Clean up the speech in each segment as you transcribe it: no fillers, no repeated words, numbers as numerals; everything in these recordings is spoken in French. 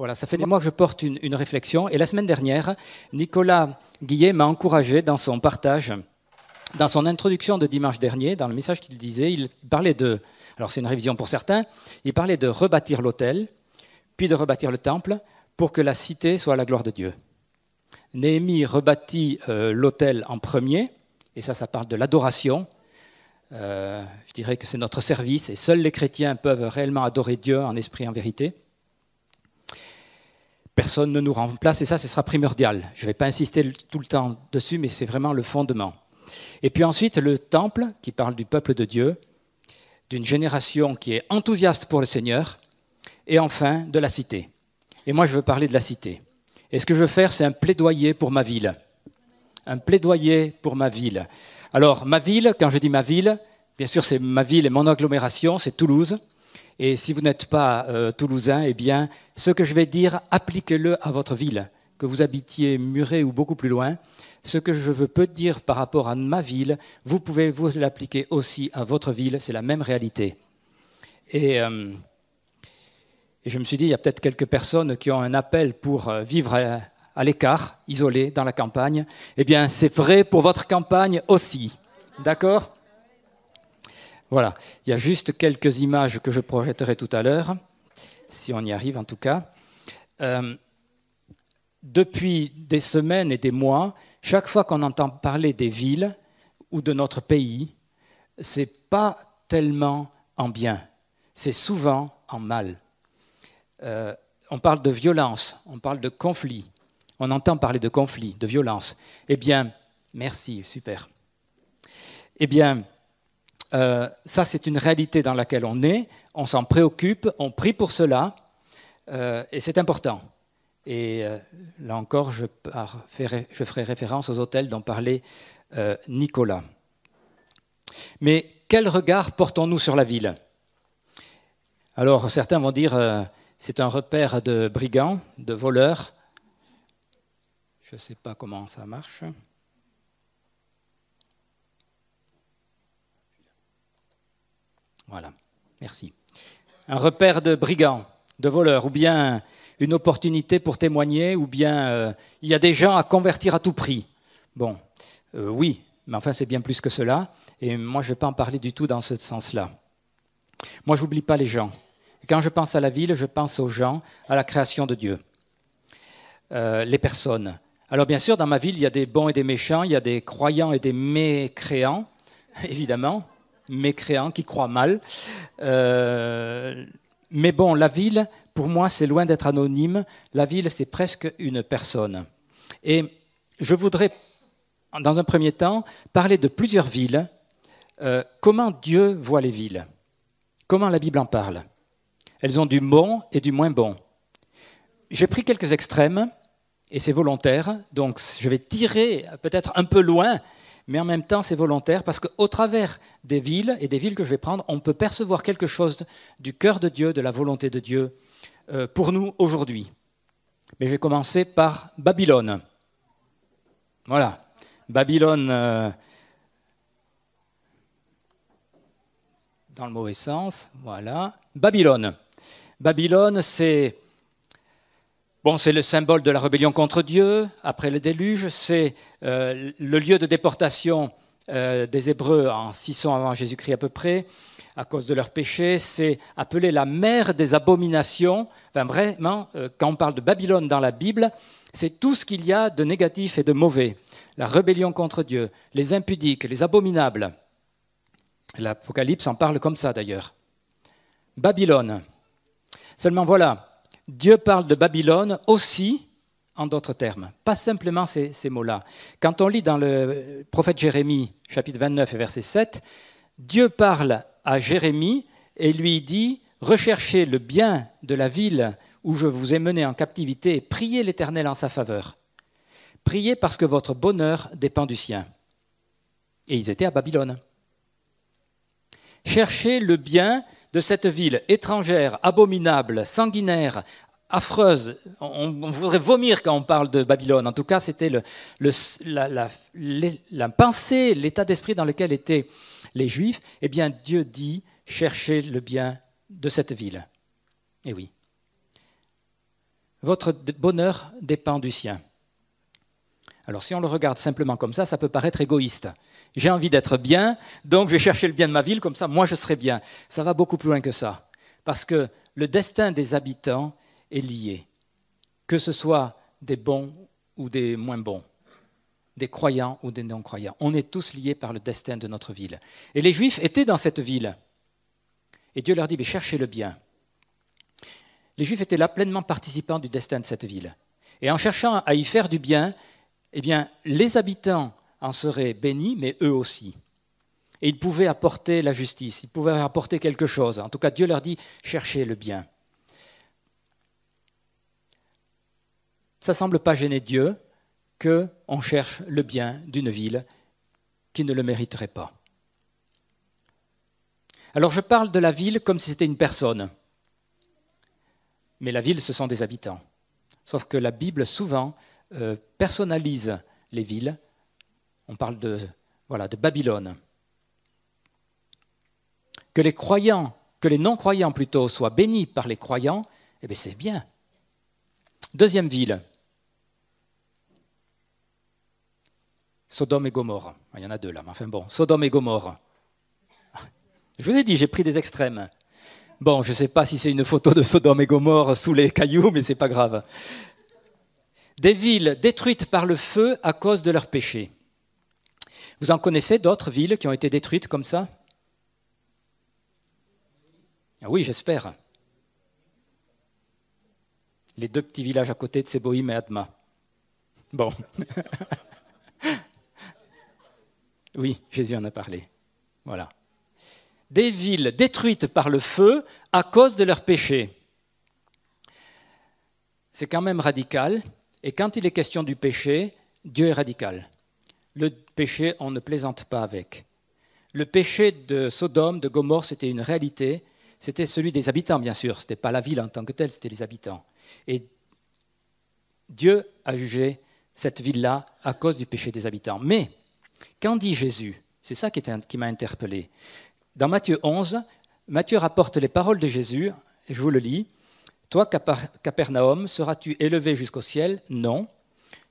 Voilà, ça fait des mois que je porte une réflexion. Et la semaine dernière, Nicolas Guillet m'a encouragé dans son partage, dans son introduction de dimanche dernier, dans le message qu'il disait, il parlait de, alors c'est une révision pour certains, il parlait de rebâtir l'autel, puis de rebâtir le temple, pour que la cité soit à la gloire de Dieu. Néhémie rebâtit l'autel en premier, et ça parle de l'adoration. Je dirais que c'est notre service, et seuls les chrétiens peuvent réellement adorer Dieu en esprit et en vérité. Personne ne nous remplace, et ça, ce sera primordial. Je ne vais pas insister tout le temps dessus, mais c'est vraiment le fondement. Et puis ensuite, le temple, qui parle du peuple de Dieu, d'une génération qui est enthousiaste pour le Seigneur, et enfin, de la cité. Et moi, je veux parler de la cité. Et ce que je veux faire, c'est un plaidoyer pour ma ville. Un plaidoyer pour ma ville. Alors, ma ville, quand je dis ma ville, bien sûr, c'est ma ville et mon agglomération, c'est Toulouse. Et si vous n'êtes pas toulousain, eh bien, ce que je vais dire, appliquez-le à votre ville, que vous habitiez Muret ou beaucoup plus loin. Ce que je veux peut dire par rapport à ma ville, vous pouvez vous l'appliquer aussi à votre ville, c'est la même réalité. Et je me suis dit, il y a peut-être quelques personnes qui ont un appel pour vivre à l'écart, isolés, dans la campagne. Eh bien, c'est vrai pour votre campagne aussi. D'accord ? Voilà, il y a juste quelques images que je projetterai tout à l'heure, si on y arrive en tout cas. Depuis des semaines et des mois, chaque fois qu'on entend parler des villes ou de notre pays, ce n'est pas tellement en bien, c'est souvent en mal. On parle de violence, on parle de conflit, on entend parler de conflit, de violence. Eh bien, merci, super. Eh bien, ça, c'est une réalité dans laquelle on est, on s'en préoccupe, on prie pour cela, et c'est important. Et là encore, je ferai référence aux hôtels dont parlait Nicolas. Mais quel regard portons-nous sur la ville ? Alors, certains vont dire, c'est un repère de brigands, de voleurs. Je ne sais pas comment ça marche. Voilà, merci. Un repère de brigands, de voleurs, ou bien une opportunité pour témoigner, ou bien il y a des gens à convertir à tout prix. Bon, oui, mais enfin c'est bien plus que cela, et moi je ne vais pas en parler du tout dans ce sens-là. Moi je n'oublie pas les gens. Quand je pense à la ville, je pense aux gens, à la création de Dieu, les personnes. Alors bien sûr, dans ma ville, il y a des bons et des méchants, il y a des croyants et des mécréants, évidemment, mécréants qui croient mal. Mais bon, la ville, pour moi, c'est loin d'être anonyme. La ville, c'est presque une personne. Et je voudrais, dans un premier temps, parler de plusieurs villes. Comment Dieu voit les villes ? Comment la Bible en parle ? Elles ont du bon et du moins bon. J'ai pris quelques extrêmes, et c'est volontaire, donc je vais tirer peut-être un peu loin, mais en même temps c'est volontaire, parce qu'au travers des villes, et des villes que je vais prendre, on peut percevoir quelque chose du cœur de Dieu, de la volonté de Dieu, pour nous aujourd'hui. Mais je vais commencer par Babylone. Voilà, Babylone, dans le mauvais sens, voilà. Babylone. Babylone, c'est le symbole de la rébellion contre Dieu, après le déluge, c'est le lieu de déportation des Hébreux en 600 avant Jésus-Christ à peu près, à cause de leurs péchés, c'est appelé la mère des abominations. Enfin, vraiment, quand on parle de Babylone dans la Bible, c'est tout ce qu'il y a de négatif et de mauvais. La rébellion contre Dieu, les impudiques, les abominables. L'Apocalypse en parle comme ça d'ailleurs. Babylone. Seulement voilà, Dieu parle de Babylone aussi en d'autres termes, pas simplement ces mots-là. Quand on lit dans le prophète Jérémie, chapitre 29 et verset 7, Dieu parle à Jérémie et lui dit « Recherchez le bien de la ville où je vous ai mené en captivité et priez l'Éternel en sa faveur. Priez parce que votre bonheur dépend du sien. » Et ils étaient à Babylone. Cherchez le bien de cette ville étrangère, abominable, sanguinaire, affreuse. On voudrait vomir quand on parle de Babylone. En tout cas, c'était la pensée, l'état d'esprit dans lequel étaient les Juifs. Eh bien, Dieu dit, cherchez le bien de cette ville. Eh oui. votre bonheur dépend du sien. Alors si on le regarde simplement comme ça peut paraître égoïste. J'ai envie d'être bien, donc je vais chercher le bien de ma ville, comme ça moi je serai bien. Ça va beaucoup plus loin que ça. Parce que le destin des habitants est lié. Que ce soit des bons ou des moins bons, des croyants ou des non-croyants. On est tous liés par le destin de notre ville. Et les Juifs étaient dans cette ville. Et Dieu leur dit, mais cherchez le bien. Les Juifs étaient là pleinement participants du destin de cette ville. Et en cherchant à y faire du bien, eh bien, les habitants en seraient bénis, mais eux aussi. Et ils pouvaient apporter la justice, ils pouvaient apporter quelque chose. En tout cas, Dieu leur dit, cherchez le bien. Ça ne semble pas gêner Dieu qu'on cherche le bien d'une ville qui ne le mériterait pas. Alors je parle de la ville comme si c'était une personne. Mais la ville, ce sont des habitants. Sauf que la Bible, souvent, personnalise les villes. On parle de Babylone. Que les croyants, que les non-croyants plutôt, soient bénis par les croyants, eh bien c'est bien. Deuxième ville. Sodome et Gomorrhe. Il y en a deux là, mais enfin bon, Sodome et Gomorrhe. Je vous ai dit, j'ai pris des extrêmes. Bon, je ne sais pas si c'est une photo de Sodome et Gomorrhe sous les cailloux, mais ce n'est pas grave. Des villes détruites par le feu à cause de leurs péchés. Vous en connaissez d'autres villes qui ont été détruites comme ça? Ah oui, j'espère. Les deux petits villages à côté de Seboïm et Adma. Bon. Oui, Jésus en a parlé. Voilà. Des villes détruites par le feu à cause de leurs péchés. C'est quand même radical. Et quand il est question du péché, Dieu est radical. Le péché, on ne plaisante pas avec. Le péché de Sodome, de Gomorrhe, c'était une réalité. C'était celui des habitants, bien sûr. Ce n'était pas la ville en tant que telle, c'était les habitants. Et Dieu a jugé cette ville-là à cause du péché des habitants. Mais, qu'en dit Jésus? C'est ça qui m'a interpellé. Dans Matthieu 11, Matthieu rapporte les paroles de Jésus, et je vous le lis. « Toi, Capernaum, seras-tu élevé jusqu'au ciel? Non.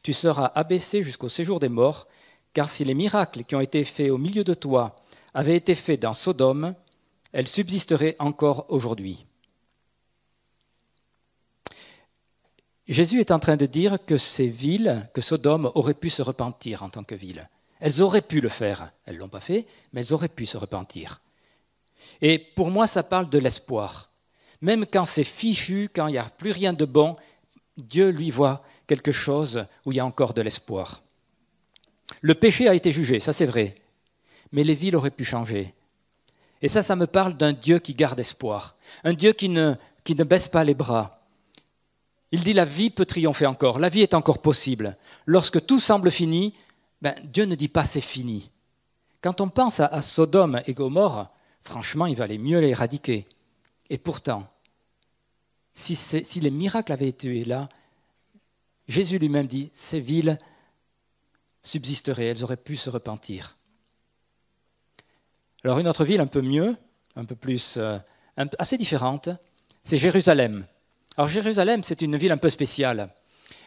Tu seras abaissé jusqu'au séjour des morts, car si les miracles qui ont été faits au milieu de toi avaient été faits dans Sodome, elles subsisteraient encore aujourd'hui. » Jésus est en train de dire que ces villes, que Sodome aurait pu se repentir en tant que ville. Elles auraient pu le faire. Elles ne l'ont pas fait, mais elles auraient pu se repentir. Et pour moi, ça parle de l'espoir. Même quand c'est fichu, quand il n'y a plus rien de bon, Dieu lui voit quelque chose où il y a encore de l'espoir. Le péché a été jugé, ça c'est vrai, mais les villes auraient pu changer. Et ça me parle d'un Dieu qui garde espoir, un Dieu qui ne baisse pas les bras. Il dit la vie peut triompher encore, la vie est encore possible. Lorsque tout semble fini, Dieu ne dit pas c'est fini. Quand on pense à Sodome et Gomorrhe, franchement, il valait mieux les éradiquer. Et pourtant, si les miracles avaient été là, Jésus lui-même dit, ces villes subsisteraient, elles auraient pu se repentir. Alors une autre ville un peu mieux, un peu plus, assez différente, c'est Jérusalem. Alors Jérusalem, c'est une ville un peu spéciale,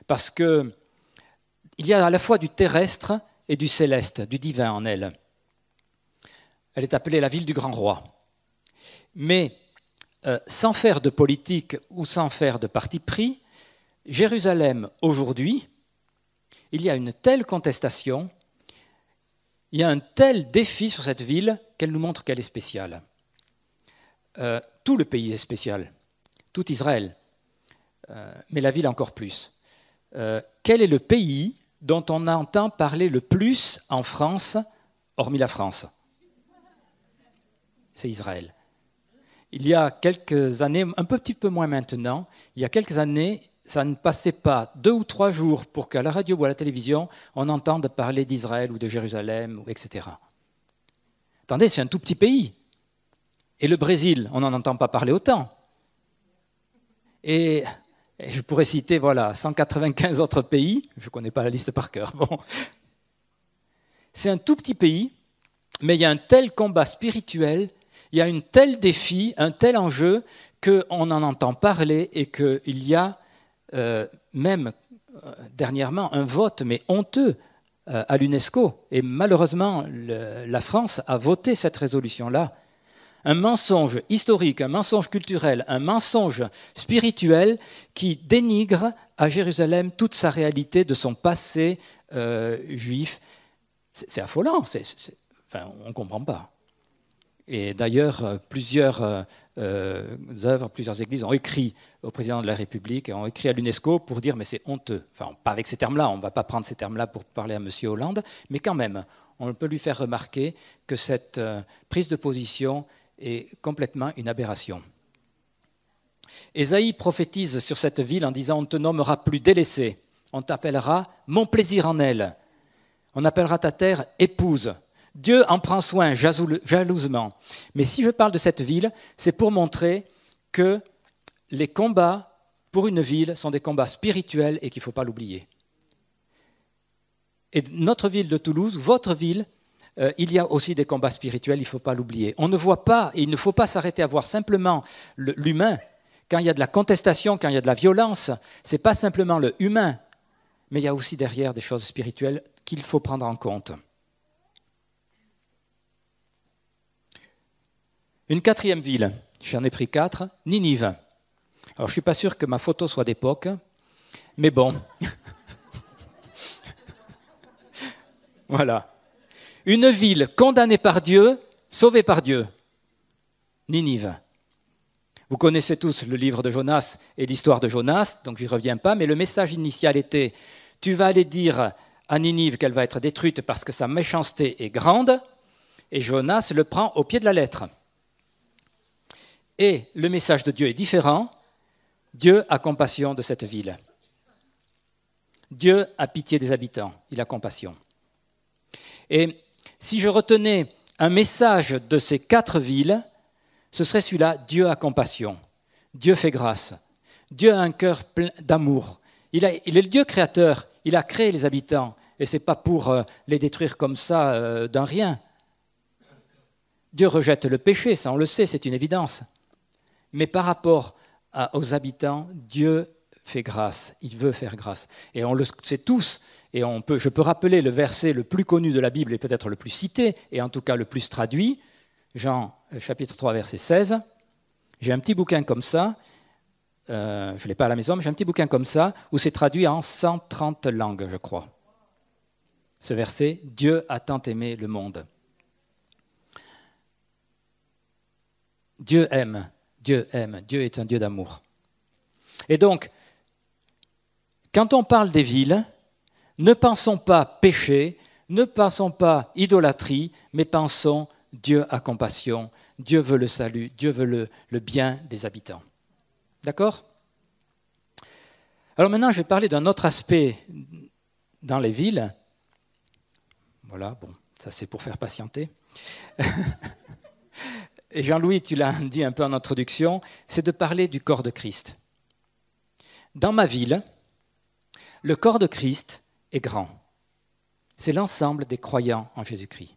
parce qu'il y a à la fois du terrestre et du céleste, du divin en elle. Elle est appelée la ville du grand roi. Mais sans faire de politique ou sans faire de parti pris, Jérusalem aujourd'hui, il y a une telle contestation, il y a un tel défi sur cette ville qu'elle nous montre qu'elle est spéciale. Tout le pays est spécial, tout Israël, mais la ville encore plus. Quel est le pays dont on entend parler le plus en France, hormis la France? C'est Israël. Il y a quelques années, un petit peu moins maintenant, il y a quelques années, ça ne passait pas 2 ou 3 jours pour qu'à la radio ou à la télévision, on entende parler d'Israël ou de Jérusalem, etc. Attendez, c'est un tout petit pays. Et le Brésil, on n'en entend pas parler autant. Et je pourrais citer 195 autres pays, je ne connais pas la liste par cœur. Bon. C'est un tout petit pays, mais il y a un tel combat spirituel, il y a un tel défi, un tel enjeu, qu'on en entend parler et qu'il y a même dernièrement un vote, mais honteux, à l'UNESCO. Et malheureusement, la France a voté cette résolution-là. Un mensonge historique, un mensonge culturel, un mensonge spirituel qui dénigre à Jérusalem toute sa réalité de son passé juif. C'est affolant, enfin, on ne comprend pas. Et d'ailleurs, plusieurs œuvres, plusieurs églises ont écrit au président de la République, ont écrit à l'UNESCO pour dire mais c'est honteux. Enfin, pas avec ces termes-là, on ne va pas prendre ces termes-là pour parler à M. Hollande, mais quand même, on peut lui faire remarquer que cette prise de position est complètement une aberration. Ésaïe prophétise sur cette ville en disant « On ne te nommera plus délaissé, on t'appellera mon plaisir en elle, on appellera ta terre épouse ». Dieu en prend soin jalousement. Mais si je parle de cette ville, c'est pour montrer que les combats pour une ville sont des combats spirituels et qu'il ne faut pas l'oublier. Et notre ville de Toulouse, votre ville, il y a aussi des combats spirituels, il ne faut pas l'oublier. On ne voit pas, et il ne faut pas s'arrêter à voir simplement l'humain. Quand il y a de la contestation, quand il y a de la violence, ce n'est pas simplement le humain, mais il y a aussi derrière des choses spirituelles qu'il faut prendre en compte. Une quatrième ville, j'en ai pris 4, Ninive. Alors je ne suis pas sûr que ma photo soit d'époque, mais bon. Voilà. Une ville condamnée par Dieu, sauvée par Dieu. Ninive. Vous connaissez tous le livre de Jonas et l'histoire de Jonas, donc je n'y reviens pas, mais le message initial était « Tu vas aller dire à Ninive qu'elle va être détruite parce que sa méchanceté est grande », et Jonas le prend au pied de la lettre. Et le message de Dieu est différent. Dieu a compassion de cette ville. Dieu a pitié des habitants, il a compassion. Et si je retenais un message de ces 4 villes, ce serait celui-là, Dieu a compassion, Dieu fait grâce, Dieu a un cœur plein d'amour. Il est le Dieu créateur, il a créé les habitants, et ce n'est pas pour les détruire comme ça d'un rien. Dieu rejette le péché, ça on le sait, c'est une évidence. Mais par rapport aux habitants, Dieu fait grâce, il veut faire grâce. Et on le sait tous, et je peux rappeler le verset le plus connu de la Bible et peut-être le plus cité, et en tout cas le plus traduit, Jean chapitre 3, verset 16. J'ai un petit bouquin comme ça, je ne l'ai pas à la maison, mais j'ai un petit bouquin comme ça, où c'est traduit en 130 langues, je crois. Ce verset, « Dieu a tant aimé le monde ». Dieu aime. Dieu aime, Dieu est un Dieu d'amour. Et donc, quand on parle des villes, ne pensons pas péché, ne pensons pas idolâtrie, mais pensons Dieu a compassion, Dieu veut le salut, Dieu veut le bien des habitants. D'accord ? Alors maintenant, je vais parler d'un autre aspect dans les villes. Voilà, bon, ça c'est pour faire patienter. Et Jean-Louis, tu l'as dit un peu en introduction, c'est de parler du corps de Christ. Dans ma ville, le corps de Christ est grand. C'est l'ensemble des croyants en Jésus-Christ.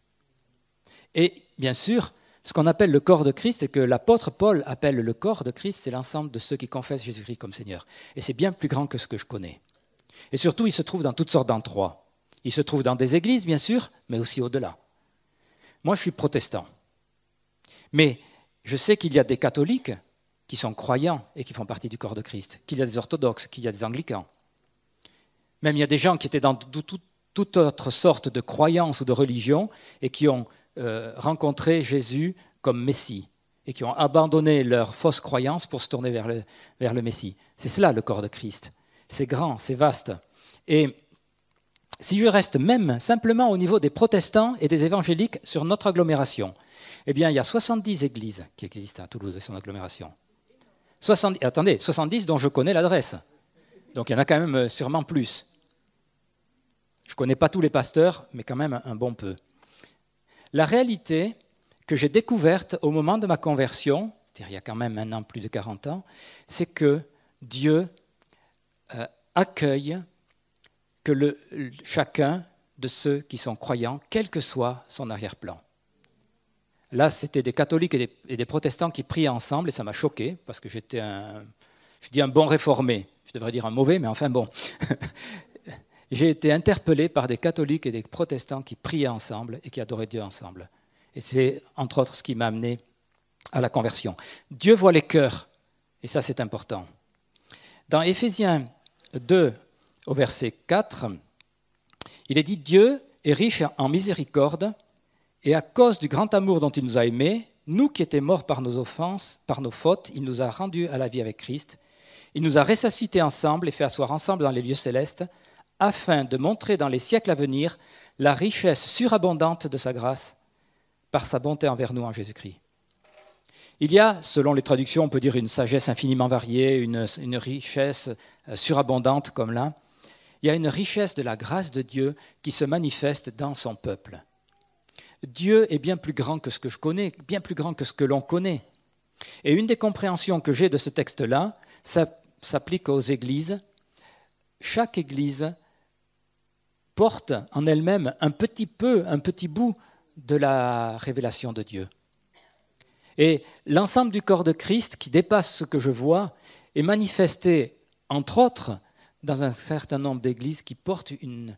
Et bien sûr, ce qu'on appelle le corps de Christ, et que l'apôtre Paul appelle le corps de Christ, c'est l'ensemble de ceux qui confessent Jésus-Christ comme Seigneur. Et c'est bien plus grand que ce que je connais. Et surtout, il se trouve dans toutes sortes d'endroits. Il se trouve dans des églises, bien sûr, mais aussi au-delà. Moi, je suis protestant. Mais je sais qu'il y a des catholiques qui sont croyants et qui font partie du corps de Christ, qu'il y a des orthodoxes, qu'il y a des anglicans. Même il y a des gens qui étaient dans toute autre sorte de croyance ou de religion et qui ont rencontré Jésus comme Messie et qui ont abandonné leur fausse croyance pour se tourner vers le Messie. C'est cela le corps de Christ. C'est grand, c'est vaste. Et si je reste même simplement au niveau des protestants et des évangéliques sur notre agglomération, eh bien, il y a 70 églises qui existent à Toulouse et son agglomération. 70 dont je connais l'adresse. Donc il y en a quand même sûrement plus. Je ne connais pas tous les pasteurs, mais quand même un bon peu. La réalité que j'ai découverte au moment de ma conversion, c'est-à-dire il y a quand même maintenant plus de 40 ans, c'est que Dieu accueille que chacun de ceux qui sont croyants, quel que soit son arrière-plan. Là, c'était des catholiques et des protestants qui priaient ensemble, et ça m'a choqué, parce que j'étais un bon réformé. devrais dire un mauvais, mais enfin bon. J'ai été interpellé par des catholiques et des protestants qui priaient ensemble et qui adoraient Dieu ensemble. Et c'est entre autres ce qui m'a amené à la conversion. Dieu voit les cœurs, et ça c'est important. Dans Éphésiens 2, au verset 4, il est dit « Dieu est riche en miséricorde, et à cause du grand amour dont il nous a aimés, nous qui étions morts par nos offenses, par nos fautes, il nous a rendus à la vie avec Christ. Il nous a ressuscités ensemble et fait asseoir ensemble dans les lieux célestes, afin de montrer dans les siècles à venir la richesse surabondante de sa grâce par sa bonté envers nous en Jésus-Christ. » Il y a, selon les traductions, on peut dire une sagesse infiniment variée, une richesse surabondante comme là. Il y a une richesse de la grâce de Dieu qui se manifeste dans son peuple. Dieu est bien plus grand que ce que je connais, bien plus grand que ce que l'on connaît. Et une des compréhensions que j'ai de ce texte-là, ça s'applique aux églises. Chaque église porte en elle-même un petit bout de la révélation de Dieu. Et l'ensemble du corps de Christ, qui dépasse ce que je vois, est manifesté, entre autres, dans un certain nombre d'églises qui portent une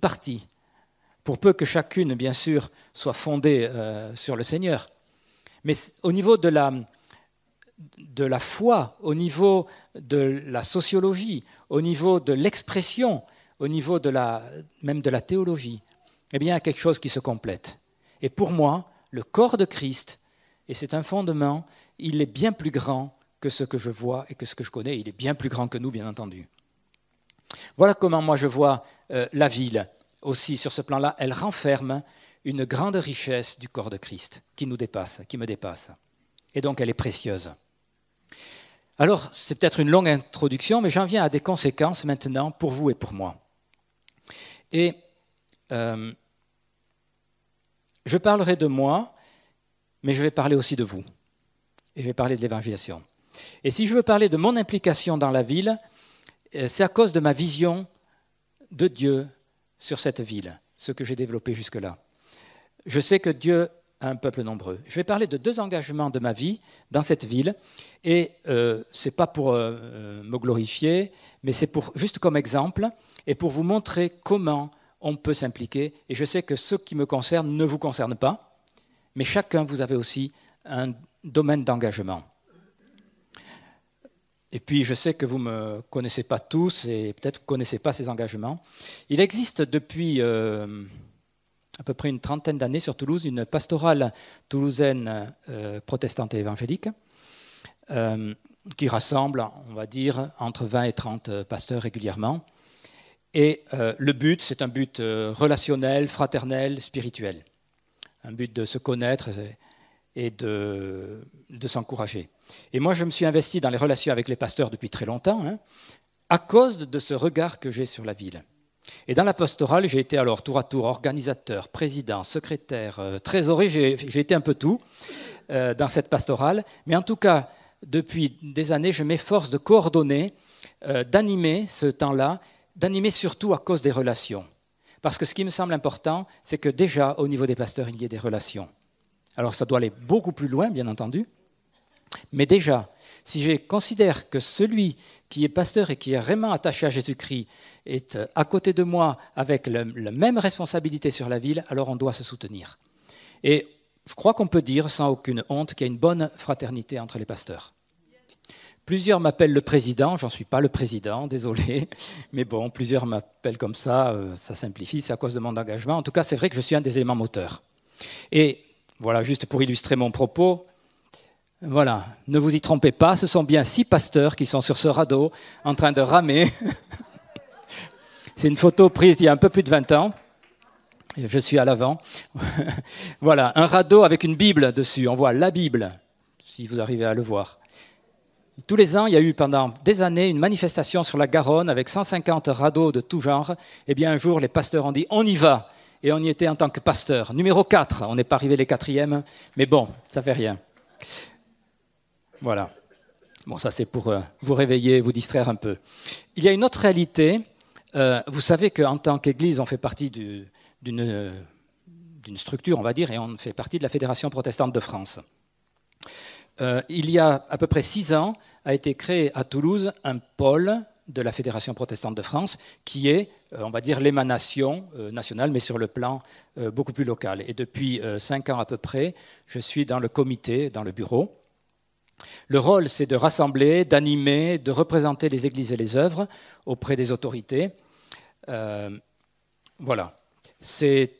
partie, pour peu que chacune, bien sûr, soit fondée sur le Seigneur. Mais au niveau de la foi, au niveau de la sociologie, au niveau de l'expression, au niveau même de la théologie, eh bien, il y a quelque chose qui se complète. Et pour moi, le corps de Christ, et c'est un fondement, il est bien plus grand que ce que je vois et que ce que je connais. Il est bien plus grand que nous, bien entendu. Voilà comment moi je vois la ville aussi sur ce plan-là. Elle renferme une grande richesse du corps de Christ qui nous dépasse, qui me dépasse. Et donc elle est précieuse. Alors, c'est peut-être une longue introduction, mais j'en viens à des conséquences maintenant pour vous et pour moi. Et je parlerai de moi, mais je vais parler aussi de vous. Et je vais parler de l'évangélisation. Et si je veux parler de mon implication dans la ville, c'est à cause de ma vision de Dieu sur cette ville, ce que j'ai développé jusque-là. Je sais que Dieu a un peuple nombreux. Je vais parler de 2 engagements de ma vie dans cette ville, et ce n'est pas pour me glorifier, mais c'est juste comme exemple, et pour vous montrer comment on peut s'impliquer. Et je sais que ce qui me concerne ne vous concerne pas, mais chacun, vous avez aussi un domaine d'engagement. Et puis, je sais que vous ne me connaissez pas tous et peut-être que vous ne connaissez pas ces engagements. Il existe depuis à peu près une trentaine d'années sur Toulouse une pastorale toulousaine protestante et évangélique qui rassemble, on va dire, entre 20 et 30 pasteurs régulièrement. Et le but, c'est un but relationnel, fraternel, spirituel. Un but de se connaître et de s'encourager. Et moi, je me suis investi dans les relations avec les pasteurs depuis très longtemps, à cause de ce regard que j'ai sur la ville. Et dans la pastorale, j'ai été alors tour à tour organisateur, président, secrétaire, trésorier, j'ai été un peu tout dans cette pastorale. Mais en tout cas, depuis des années, je m'efforce de coordonner, d'animer ce temps-là, d'animer surtout à cause des relations. Parce que ce qui me semble important, c'est que déjà, au niveau des pasteurs, il y ait des relations. Alors ça doit aller beaucoup plus loin, bien entendu, mais déjà, si je considère que celui qui est pasteur et qui est vraiment attaché à Jésus-Christ est à côté de moi avec la même responsabilité sur la ville, alors on doit se soutenir. Et je crois qu'on peut dire, sans aucune honte, qu'il y a une bonne fraternité entre les pasteurs. Plusieurs m'appellent le président, j'en suis pas le président, désolé, mais bon, plusieurs m'appellent comme ça simplifie, c'est à cause de mon engagement. En tout cas, c'est vrai que je suis un des éléments moteurs. Et voilà, juste pour illustrer mon propos, voilà, ne vous y trompez pas, ce sont bien 6 pasteurs qui sont sur ce radeau en train de ramer. C'est une photo prise il y a un peu plus de 20 ans. Je suis à l'avant. Voilà, un radeau avec une Bible dessus. On voit la Bible, si vous arrivez à le voir. Tous les ans, il y a eu pendant des années une manifestation sur la Garonne avec 150 radeaux de tout genre. Et bien un jour, les pasteurs ont dit « on y va ». Et on y était en tant que pasteur. Numéro 4, on n'est pas arrivé les 4e, mais bon, ça fait rien. Voilà. Bon, ça c'est pour vous réveiller, vous distraire un peu. Il y a une autre réalité. Vous savez qu'en tant qu'Église, on fait partie d'une structure, on va dire, et on fait partie de la Fédération protestante de France. il y a à peu près 6 ans, a été créé à Toulouse un pôle de la Fédération protestante de France, qui est, on va dire, l'émanation nationale, mais sur le plan beaucoup plus local. Et depuis 5 ans à peu près, je suis dans le comité, dans le bureau. Le rôle, c'est de rassembler, d'animer, de représenter les églises et les œuvres auprès des autorités. Voilà. C'est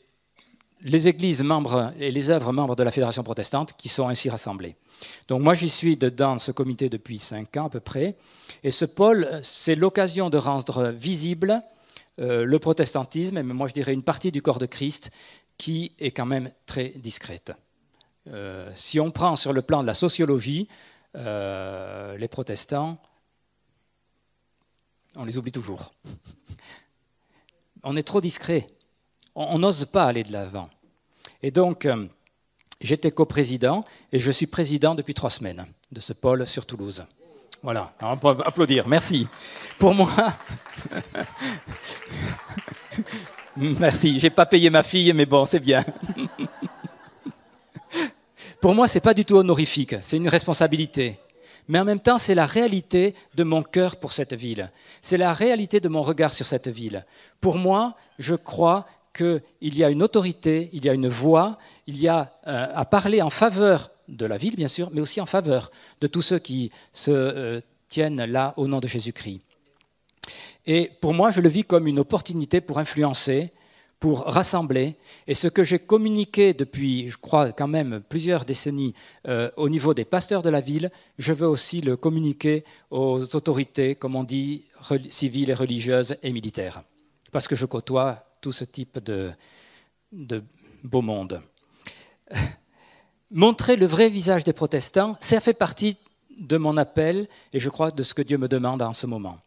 les églises membres et les œuvres membres de la Fédération protestante qui sont ainsi rassemblées. Donc moi, j'y suis dedans ce comité depuis 5 ans à peu près. Et ce pôle, c'est l'occasion de rendre visible le protestantisme, et moi je dirais une partie du corps de Christ qui est quand même très discrète. Si on prend sur le plan de la sociologie, les protestants, on les oublie toujours. On est trop discret. On n'ose pas aller de l'avant. Et donc, j'étais coprésident et je suis président depuis 3 semaines de ce pôle sur Toulouse. Voilà, on peut applaudir, merci. Pour moi, merci, j'ai pas payé ma fille, mais bon, c'est bien. Pour moi, c'est pas du tout honorifique, c'est une responsabilité. Mais en même temps, c'est la réalité de mon cœur pour cette ville. C'est la réalité de mon regard sur cette ville. Pour moi, je crois qu'il y a une autorité, il y a une voix, il y a à parler en faveur de la ville, bien sûr, mais aussi en faveur de tous ceux qui se tiennent là au nom de Jésus-Christ. Et pour moi, je le vis comme une opportunité pour influencer, pour rassembler. Et ce que j'ai communiqué depuis, je crois, quand même plusieurs décennies au niveau des pasteurs de la ville, je veux aussi le communiquer aux autorités, comme on dit, civiles et religieuses et militaires. Parce que je côtoie tout ce type de beau monde. Montrer le vrai visage des protestants, ça fait partie de mon appel et je crois de ce que Dieu me demande en ce moment.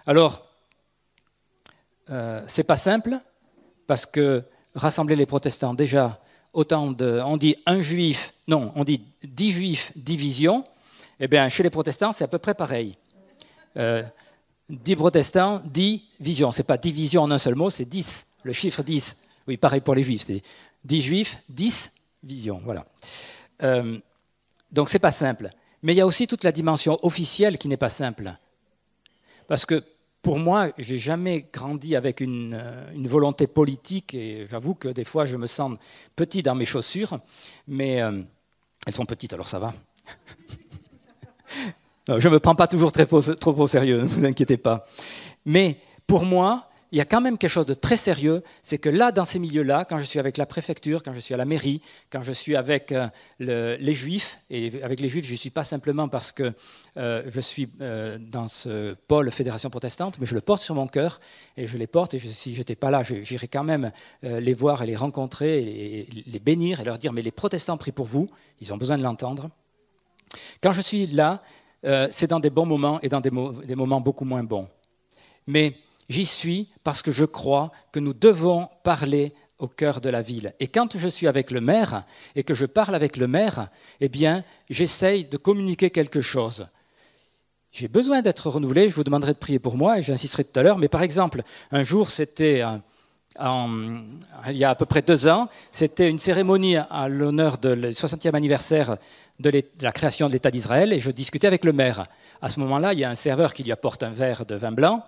Alors, c'est pas simple, parce que rassembler les protestants, déjà, on dit un juif, non, on dit 10 juifs, 10 visions, eh bien, chez les protestants, c'est à peu près pareil. 10 protestants, 10 visions. Ce n'est pas 10 visions en un seul mot, c'est 10, le chiffre 10. Oui, pareil pour les juifs, c'est 10 juifs, 10 visions. Voilà. Donc, ce n'est pas simple. Mais il y a aussi toute la dimension officielle qui n'est pas simple. Parce que pour moi, je n'ai jamais grandi avec une volonté politique, et j'avoue que des fois, je me sens petit dans mes chaussures, mais elles sont petites, alors ça va. Non, je ne me prends pas toujours trop au sérieux, ne vous inquiétez pas. Mais pour moi, il y a quand même quelque chose de très sérieux, c'est que là, dans ces milieux-là, quand je suis avec la préfecture, quand je suis à la mairie, quand je suis avec les Juifs, et avec les Juifs, je ne suis pas simplement parce que je suis dans ce pôle Fédération protestante, mais je le porte sur mon cœur, et je les porte, et si je n'étais pas là, j'irais quand même les voir et les rencontrer, et les bénir, et leur dire, mais les protestants prient pour vous, ils ont besoin de l'entendre. Quand je suis là, c'est dans des bons moments et dans des moments beaucoup moins bons. Mais j'y suis parce que je crois que nous devons parler au cœur de la ville. Et quand je suis avec le maire et que je parle avec le maire, eh bien, j'essaye de communiquer quelque chose. J'ai besoin d'être renouvelé, je vous demanderai de prier pour moi et j'insisterai tout à l'heure. Mais par exemple, un jour, c'était il y a à peu près 2 ans, c'était une cérémonie à l'honneur du 60e anniversaire de la création de l'État d'Israël et je discutais avec le maire. À ce moment-là, il y a un serveur qui lui apporte un verre de vin blanc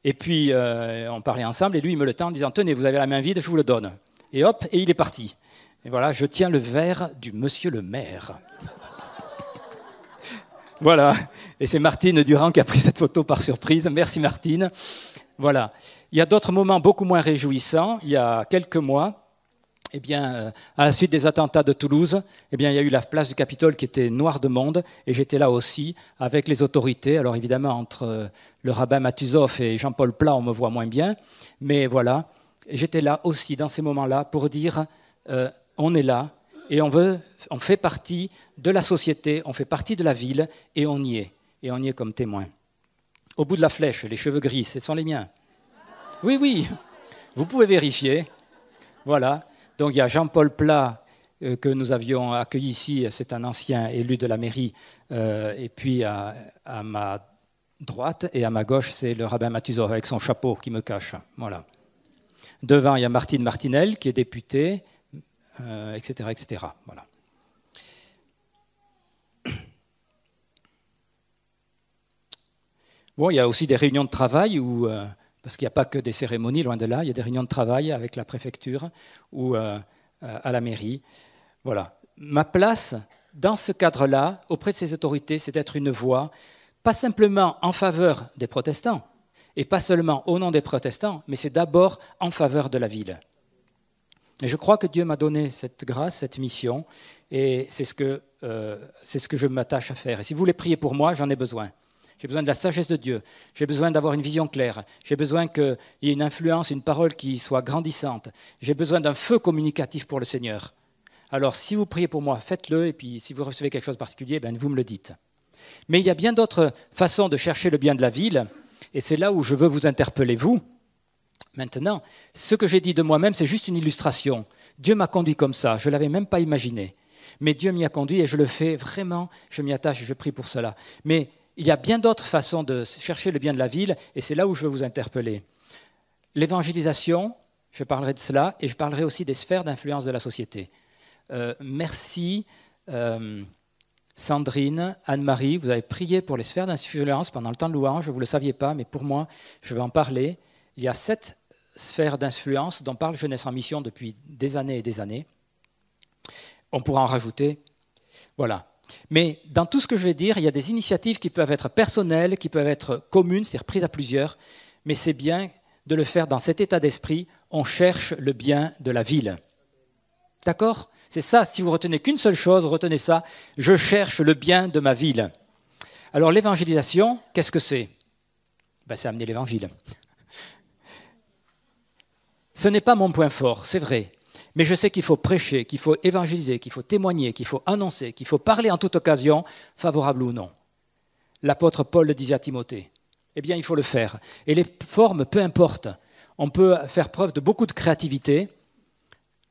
et puis on parlait ensemble et lui il me le tend en disant « Tenez, vous avez la main vide, je vous le donne ». Et hop, et il est parti. Et voilà, je tiens le verre du monsieur le maire. Voilà, et c'est Martine Durand qui a pris cette photo par surprise. Merci Martine. Voilà. Il y a d'autres moments beaucoup moins réjouissants. Il y a quelques mois, eh bien, à la suite des attentats de Toulouse, eh bien, il y a eu la place du Capitole qui était noire de monde, et j'étais là aussi avec les autorités. Alors évidemment, entre le rabbin Matuzov et Jean-Paul Plat, on me voit moins bien, mais voilà, j'étais là aussi dans ces moments-là pour dire on est là, et on fait partie de la société, on fait partie de la ville, et on y est comme témoin. Au bout de la flèche, les cheveux gris, ce sont les miens. Oui, oui, vous pouvez vérifier. Voilà. Donc il y a Jean-Paul Plat que nous avions accueilli ici, c'est un ancien élu de la mairie, et puis à ma droite et à ma gauche, c'est le rabbin Matuzov avec son chapeau qui me cache. Voilà. Devant, il y a Martine Martinel qui est députée, etc., etc. Voilà. Bon, il y a aussi des réunions de travail où, parce qu'il n'y a pas que des cérémonies, loin de là, il y a des réunions de travail avec la préfecture ou à la mairie. Voilà. Ma place, dans ce cadre-là, auprès de ces autorités, c'est d'être une voix, pas simplement en faveur des protestants, et pas seulement au nom des protestants, mais c'est d'abord en faveur de la ville. Et je crois que Dieu m'a donné cette grâce, cette mission, et c'est ce que je m'attache à faire. Et si vous voulez prier pour moi, j'en ai besoin. J'ai besoin de la sagesse de Dieu, j'ai besoin d'avoir une vision claire, j'ai besoin qu'il y ait une influence, une parole qui soit grandissante, j'ai besoin d'un feu communicatif pour le Seigneur. Alors si vous priez pour moi, faites-le, et puis si vous recevez quelque chose de particulier, vous me le dites. Mais il y a bien d'autres façons de chercher le bien de la ville, et c'est là où je veux vous interpeller, vous. Maintenant, ce que j'ai dit de moi-même, c'est juste une illustration. Dieu m'a conduit comme ça, je ne l'avais même pas imaginé. Mais Dieu m'y a conduit et je le fais vraiment, je m'y attache et je prie pour cela. Mais il y a bien d'autres façons de chercher le bien de la ville, et c'est là où je veux vous interpeller. L'évangélisation, je parlerai de cela, et je parlerai aussi des sphères d'influence de la société. Merci Sandrine, Anne-Marie, vous avez prié pour les sphères d'influence pendant le temps de louange, vous ne le saviez pas, mais pour moi, je vais en parler. Il y a 7 sphères d'influence dont parle Jeunesse en Mission depuis des années et des années. On pourra en rajouter. Voilà. Mais dans tout ce que je vais dire, il y a des initiatives qui peuvent être personnelles, qui peuvent être communes, c'est-à-dire prises à plusieurs, mais c'est bien de le faire dans cet état d'esprit, on cherche le bien de la ville. D'accord ? C'est ça, si vous retenez qu'une seule chose, retenez ça, je cherche le bien de ma ville. Alors l'évangélisation, qu'est-ce que c'est ? C'est amener l'évangile. Ce n'est pas mon point fort, c'est vrai. Mais je sais qu'il faut prêcher, qu'il faut évangéliser, qu'il faut témoigner, qu'il faut annoncer, qu'il faut parler en toute occasion, favorable ou non. L'apôtre Paul le disait à Timothée. Eh bien, il faut le faire. Et les formes, peu importe. On peut faire preuve de beaucoup de créativité.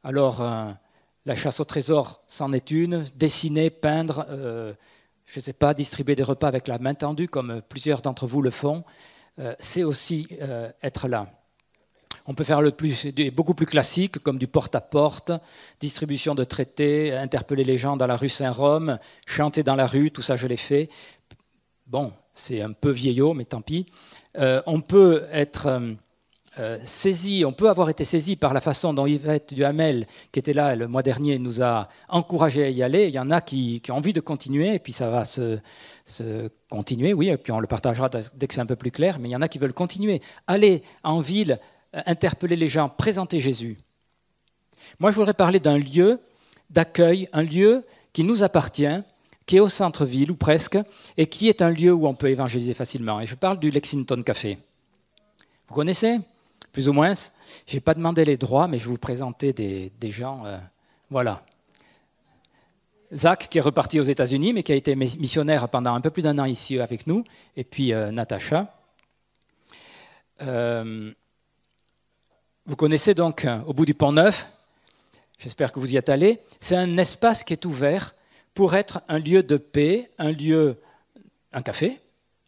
Alors, la chasse au trésor, c'en est une. Dessiner, peindre, je ne sais pas, distribuer des repas avec la main tendue, comme plusieurs d'entre vous le font, c'est aussi être là. On peut faire beaucoup plus classique, comme du porte-à-porte, distribution de traités, interpeller les gens dans la rue Saint-Rome, chanter dans la rue, tout ça je l'ai fait. Bon, c'est un peu vieillot, mais tant pis. On peut être saisi, on peut avoir été saisi par la façon dont Yvette Duhamel, qui était là le mois dernier, nous a encouragés à y aller. Il y en a qui ont envie de continuer, et puis ça va se continuer, oui, et puis on le partagera dès que c'est un peu plus clair, mais il y en a qui veulent continuer. Aller en ville, interpeller les gens, présenter Jésus. Moi, je voudrais parler d'un lieu d'accueil, un lieu qui nous appartient, qui est au centre-ville, ou presque, et qui est un lieu où on peut évangéliser facilement. Et je parle du Lexington Café. Vous connaissez ? Plus ou moins. Je n'ai pas demandé les droits, mais je vais vous présenter des gens. Voilà. Zach, qui est reparti aux États-Unis, mais qui a été missionnaire pendant un peu plus d'1 an ici avec nous, et puis Natacha. Vous connaissez donc, au bout du Pont-Neuf, j'espère que vous y êtes allés, c'est un espace qui est ouvert pour être un lieu de paix, un café,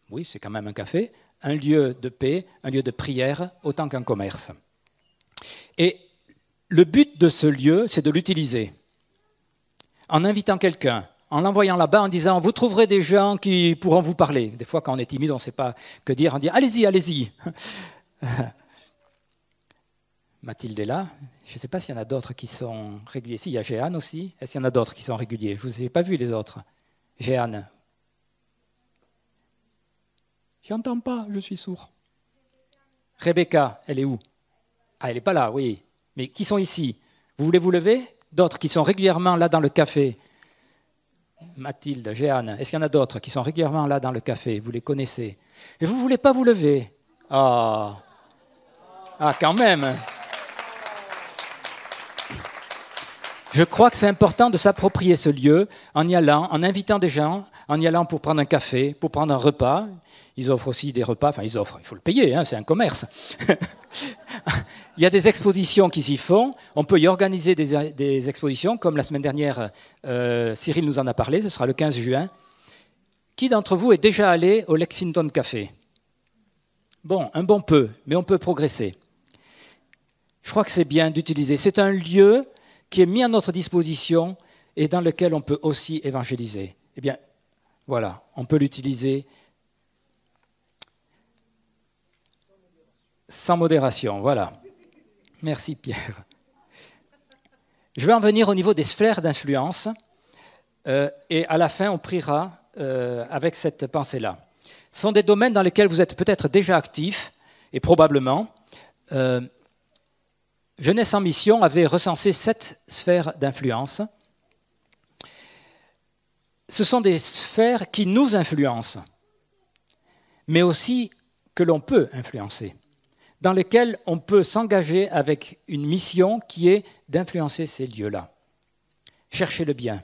oui, c'est quand même un café, un lieu de paix, un lieu de prière, autant qu'un commerce. Et le but de ce lieu, c'est de l'utiliser. En invitant quelqu'un, en l'envoyant là-bas, en disant « vous trouverez des gens qui pourront vous parler ». Des fois, quand on est timide, on ne sait pas que dire, on dit « allez-y, allez-y ». Mathilde est là. Je ne sais pas s'il y en a d'autres qui sont réguliers. Si, il y a Jeanne aussi. Est-ce qu'il y en a d'autres qui sont réguliers? Je ne vous ai pas vu les autres. Jeanne. J'entends pas, je suis sourd. Rebecca, elle est où? Ah, elle n'est pas là, oui. Mais qui sont ici? Vous voulez vous lever? D'autres qui sont régulièrement là dans le café? Mathilde, Jeanne, est-ce qu'il y en a d'autres qui sont régulièrement là dans le café? Vous les connaissez? Et vous ne voulez pas vous lever? Ah, quand même. Je crois que c'est important de s'approprier ce lieu en y allant, en invitant des gens, en y allant pour prendre un café, pour prendre un repas. Ils offrent aussi des repas, enfin ils offrent, il faut le payer, c'est un commerce. Il y a des expositions qui s'y font, on peut y organiser des expositions, comme la semaine dernière, Cyril nous en a parlé, ce sera le 15 juin. Qui d'entre vous est déjà allé au Lexington Café? Bon, un bon peu, mais on peut progresser. Je crois que c'est bien d'utiliser. C'est un lieu qui est mis à notre disposition et dans lequel on peut aussi évangéliser. Eh bien, voilà, on peut l'utiliser. Sans modération, voilà. Merci Pierre. Je vais en venir au niveau des sphères d'influence et à la fin on priera avec cette pensée-là. Ce sont des domaines dans lesquels vous êtes peut-être déjà actifs et probablement. Jeunesse en mission avait recensé 7 sphères d'influence. Ce sont des sphères qui nous influencent, mais aussi que l'on peut influencer, dans lesquelles on peut s'engager avec une mission qui est d'influencer ces lieux-là. Cherchez le bien.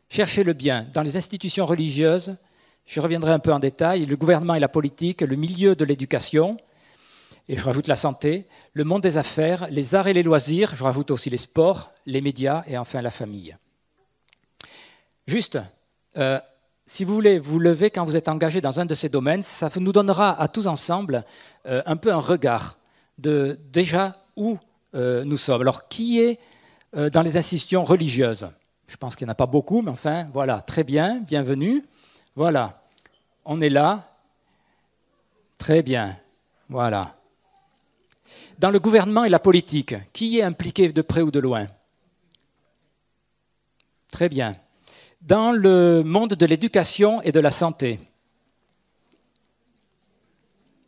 Cherchez le bien. Dans les institutions religieuses, je reviendrai un peu en détail, le gouvernement et la politique, le milieu de l'éducation, et je rajoute la santé, le monde des affaires, les arts et les loisirs, je rajoute aussi les sports, les médias et enfin la famille. Juste, si vous voulez vous lever quand vous êtes engagé dans un de ces domaines, ça nous donnera à tous ensemble un peu un regard de déjà où nous sommes. Alors, qui est dans les institutions religieuses? Je pense qu'il n'y en a pas beaucoup, mais enfin, voilà, très bien, bienvenue. Voilà, on est là. Très bien, voilà. Dans le gouvernement et la politique, qui est impliqué de près ou de loin? Très bien. Dans le monde de l'éducation et de la santé.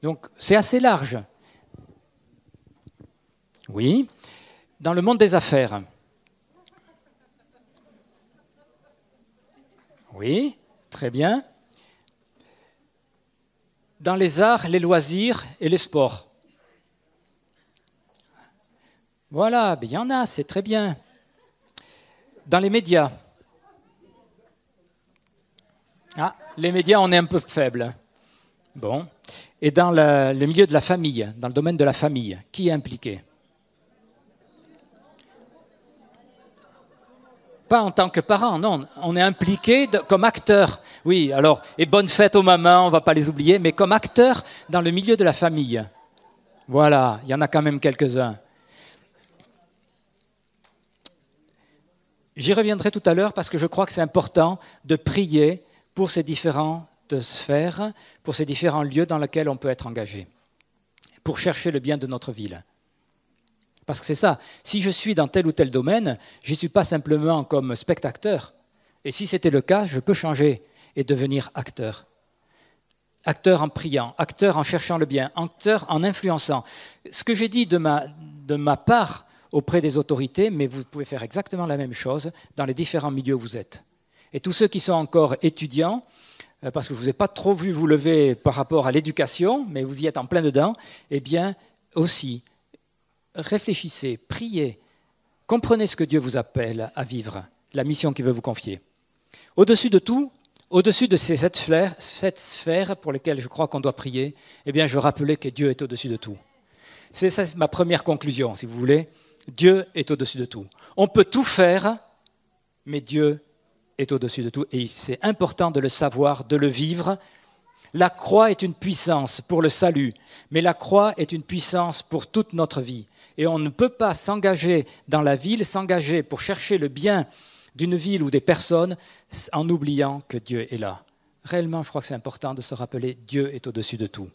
Donc, c'est assez large. Oui. Dans le monde des affaires. Oui, très bien. Dans les arts, les loisirs et les sports. Voilà, il y en a, c'est très bien. Dans les médias. Ah, les médias, on est un peu faible. Bon. Et dans le milieu de la famille, dans le domaine de la famille, qui est impliqué? Pas en tant que parent, non. On est impliqué comme acteur. Oui, alors, et bonne fête aux mamans, on ne va pas les oublier, mais comme acteur dans le milieu de la famille. Voilà, il y en a quand même quelques-uns. J'y reviendrai tout à l'heure parce que je crois que c'est important de prier pour ces différentes sphères, pour ces différents lieux dans lesquels on peut être engagé, pour chercher le bien de notre ville. Parce que c'est ça, si je suis dans tel ou tel domaine, je ne suis pas simplement comme spectateur. Et si c'était le cas, je peux changer et devenir acteur. Acteur en priant, acteur en cherchant le bien, acteur en influençant. Ce que j'ai dit de ma part auprès des autorités, mais vous pouvez faire exactement la même chose dans les différents milieux où vous êtes. Et tous ceux qui sont encore étudiants, parce que je ne vous ai pas trop vu vous lever par rapport à l'éducation, mais vous y êtes en plein dedans, eh bien aussi, réfléchissez, priez, comprenez ce que Dieu vous appelle à vivre, la mission qu'il veut vous confier. Au-dessus de tout, au-dessus de ces 7 sphères pour lesquelles je crois qu'on doit prier, eh bien je veux rappeler que Dieu est au-dessus de tout. C'est ça ma première conclusion, si vous voulez. Dieu est au-dessus de tout. On peut tout faire, mais Dieu est au-dessus de tout. Et c'est important de le savoir, de le vivre. La croix est une puissance pour le salut, mais la croix est une puissance pour toute notre vie. Et on ne peut pas s'engager dans la ville, s'engager pour chercher le bien d'une ville ou des personnes en oubliant que Dieu est là. Réellement, je crois que c'est important de se rappeler Dieu est au-dessus de tout.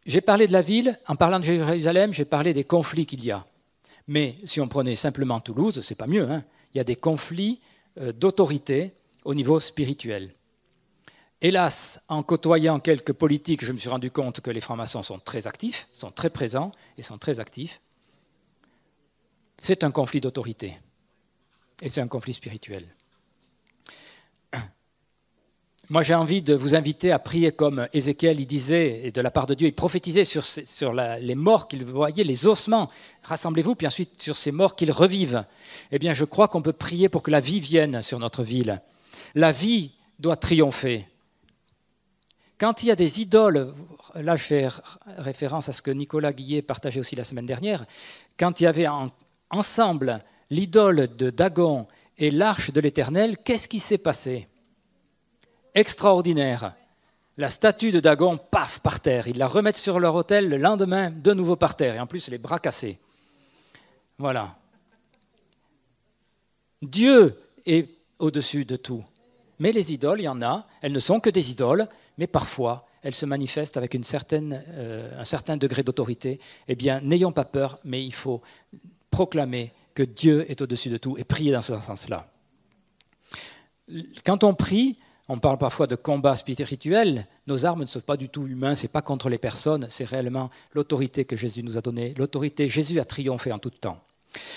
J'ai parlé de la ville, en parlant de Jérusalem, j'ai parlé des conflits qu'il y a. Mais si on prenait simplement Toulouse, c'est pas mieux, hein. Il y a des conflits d'autorité au niveau spirituel. Hélas, en côtoyant quelques politiques, je me suis rendu compte que les francs-maçons sont très actifs, sont très présents et sont très actifs. C'est un conflit d'autorité et c'est un conflit spirituel. Moi, j'ai envie de vous inviter à prier comme Ézéchiel, il disait, et de la part de Dieu, il prophétisait sur les morts qu'il voyait, les ossements. Rassemblez-vous, puis ensuite sur ces morts qu'ils revivent. Eh bien, je crois qu'on peut prier pour que la vie vienne sur notre ville. La vie doit triompher. Quand il y a des idoles, là je fais référence à ce que Nicolas Guillet partageait aussi la semaine dernière, quand il y avait ensemble l'idole de Dagon et l'arche de l'Éternel, qu'est-ce qui s'est passé ? Extraordinaire. La statue de Dagon, paf, par terre. Ils la remettent sur leur autel, le lendemain, de nouveau par terre. Et en plus, les bras cassés. Voilà. Dieu est au-dessus de tout. Mais les idoles, il y en a. Elles ne sont que des idoles, mais parfois, elle se manifeste avec un certain degré d'autorité. Eh bien, n'ayons pas peur, mais il faut proclamer que Dieu est au-dessus de tout et prier dans ce sens-là. Quand on prie, on parle parfois de combat spirituel. Nos armes ne sont pas du tout humaines, ce n'est pas contre les personnes, c'est réellement l'autorité que Jésus nous a donnée. L'autorité, Jésus a triomphé en tout temps.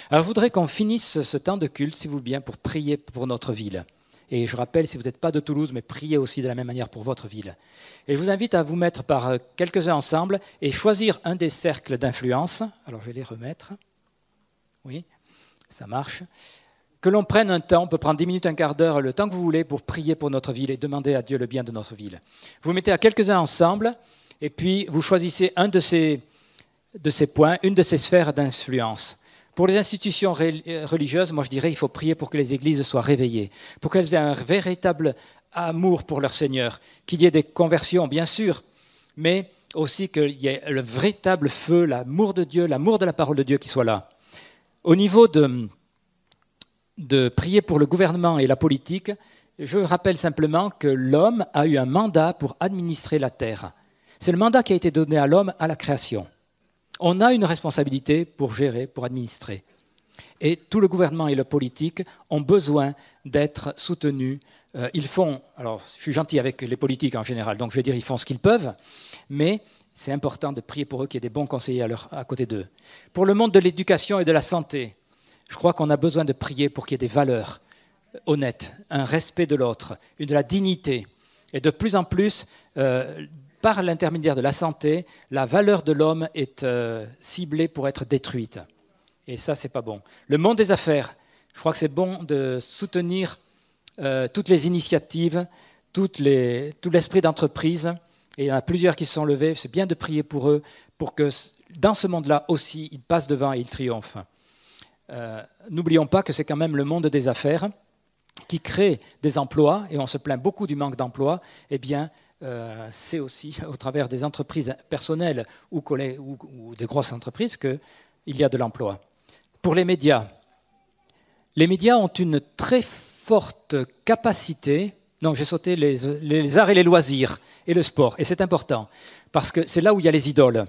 Alors je voudrais qu'on finisse ce temps de culte, si vous voulez bien, pour prier pour notre ville. Et je rappelle, si vous n'êtes pas de Toulouse, mais priez aussi de la même manière pour votre ville. Et je vous invite à vous mettre par quelques-uns ensemble et choisir un des cercles d'influence. Alors je vais les remettre. Oui, ça marche. Que l'on prenne un temps, on peut prendre 10 minutes, un quart d'heure, le temps que vous voulez pour prier pour notre ville et demander à Dieu le bien de notre ville. Vous vous mettez à quelques-uns ensemble et puis vous choisissez un de ces points, une de ces sphères d'influence. Pour les institutions religieuses, moi je dirais qu'il faut prier pour que les églises soient réveillées, pour qu'elles aient un véritable amour pour leur Seigneur, qu'il y ait des conversions, bien sûr, mais aussi qu'il y ait le véritable feu, l'amour de Dieu, l'amour de la parole de Dieu qui soit là. Au niveau de prier pour le gouvernement et la politique, je rappelle simplement que l'homme a eu un mandat pour administrer la terre. C'est le mandat qui a été donné à l'homme à la création. On a une responsabilité pour gérer, pour administrer. Et tout le gouvernement et la politique ont besoin d'être soutenus. Ils font, alors je suis gentil avec les politiques en général, donc je vais dire ils font ce qu'ils peuvent, mais c'est important de prier pour eux qu'il y ait des bons conseillers à côté d'eux. Pour le monde de l'éducation et de la santé, je crois qu'on a besoin de prier pour qu'il y ait des valeurs honnêtes, un respect de l'autre, de la dignité. Et de plus en plus, par l'intermédiaire de la santé, la valeur de l'homme est ciblée pour être détruite. Et ça, c'est pas bon. Le monde des affaires, je crois que c'est bon de soutenir toutes les initiatives, tout l'esprit d'entreprise. Et il y en a plusieurs qui se sont levés. C'est bien de prier pour eux, pour que dans ce monde-là aussi, ils passent devant et ils triomphent. N'oublions pas que c'est quand même le monde des affaires qui crée des emplois, et on se plaint beaucoup du manque d'emplois. Eh bien, c'est aussi au travers des entreprises personnelles ou des grosses entreprises qu'il y a de l'emploi. Pour les médias ont une très forte capacité. Non, j'ai sauté les arts et les loisirs et le sport, et c'est important, parce que c'est là où il y a les idoles,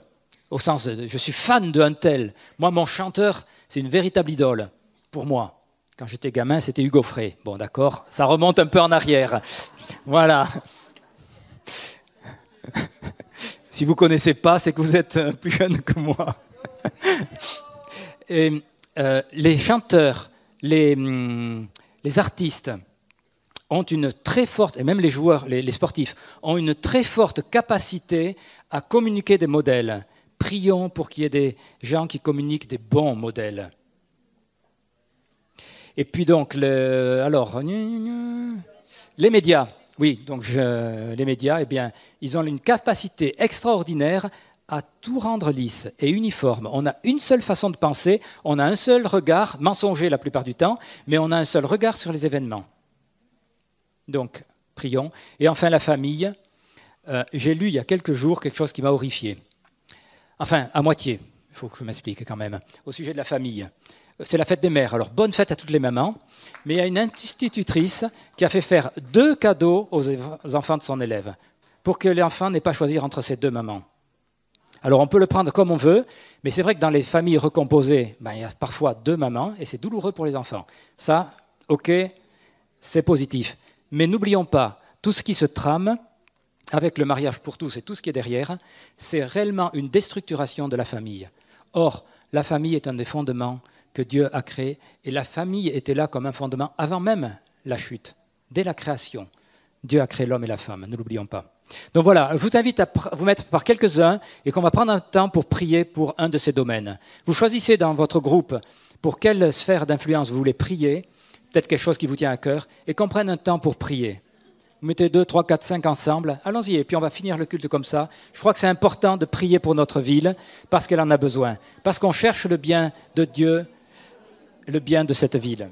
au sens de « je suis fan d'un tel ». Moi, mon chanteur, c'est une véritable idole, pour moi. Quand j'étais gamin, c'était Hugo Frey. Bon, d'accord, ça remonte un peu en arrière. Voilà. Si vous ne connaissez pas, c'est que vous êtes plus jeune que moi. Et, les chanteurs, les artistes ont une très forte, et même les joueurs, les sportifs, ont une très forte capacité à communiquer des modèles. Prions pour qu'il y ait des gens qui communiquent des bons modèles. Et puis donc, les médias. Oui, donc les médias, eh bien, ils ont une capacité extraordinaire à tout rendre lisse et uniforme. On a une seule façon de penser, on a un seul regard, mensonger la plupart du temps, mais on a un seul regard sur les événements. Donc, prions. Et enfin, la famille. J'ai lu il y a quelques jours quelque chose qui m'a horrifié. Enfin, à moitié, il faut que je m'explique quand même, au sujet de la famille. C'est la fête des mères. Alors, bonne fête à toutes les mamans. Mais il y a une institutrice qui a fait faire 2 cadeaux aux enfants de son élève pour que l'enfant n'ait pas à choisir entre ces 2 mamans. Alors, on peut le prendre comme on veut, mais c'est vrai que dans les familles recomposées, il y a parfois 2 mamans et c'est douloureux pour les enfants. Ça, ok, c'est positif. Mais n'oublions pas, tout ce qui se trame avec le mariage pour tous et tout ce qui est derrière, c'est réellement une déstructuration de la famille. Or, la famille est un des fondements que Dieu a créé, et la famille était là comme un fondement avant même la chute, dès la création. Dieu a créé l'homme et la femme, ne l'oublions pas. Donc voilà, je vous invite à vous mettre par quelques-uns et qu'on va prendre un temps pour prier pour un de ces domaines. Vous choisissez dans votre groupe pour quelle sphère d'influence vous voulez prier, peut-être quelque chose qui vous tient à cœur, et qu'on prenne un temps pour prier. Vous mettez 2, 3, 4, 5 ensemble, allons-y, et puis on va finir le culte comme ça. Je crois que c'est important de prier pour notre ville, parce qu'elle en a besoin, parce qu'on cherche le bien de Dieu, le bien de cette ville.